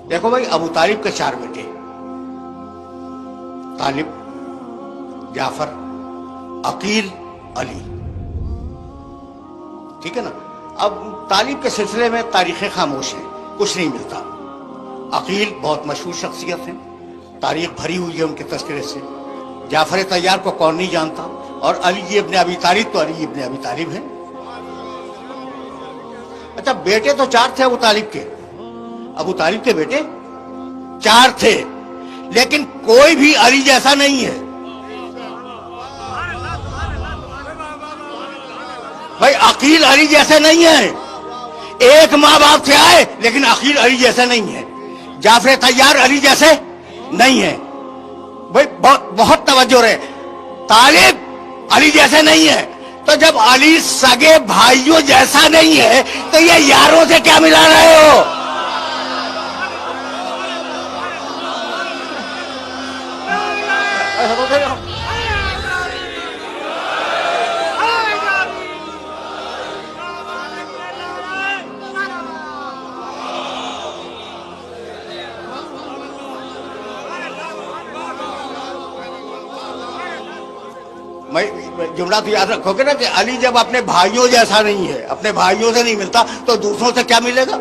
देखो भाई, अबू तालिब के 4 बेटे, तालिब, जाफर, अकील, अली। ठीक है ना। अब तालिब के सिलसिले में तारीखें खामोश हैं, कुछ नहीं मिलता। अकील बहुत मशहूर शख्सियत है, तारीख भरी हुई है उनके तस्करे से। जाफर तैयार को कौन नहीं जानता। और अली इब्न अबी तालिब, तो अली इब्न अबी तालिब है। अच्छा, बेटे तो 4 थे अबू तालिब के। अबू तालिब के बेटे 4 थे, लेकिन कोई भी अली जैसा नहीं है भाई। अकील अली जैसे नहीं है। एक माँ बाप से आए, लेकिन अकील अली जैसे नहीं है। जाफर तैयार अली जैसे नहीं है भाई। बहुत तवज्जो रहे। तालिब अली जैसे नहीं है, तो जब अली सगे भाइयों जैसा नहीं है, तो ये यारों से क्या मिला रहे हो? जुमला तो याद रखोगे ना कि अली जब अपने भाइयों जैसा नहीं है, अपने भाइयों से नहीं मिलता, तो दूसरों से क्या मिलेगा?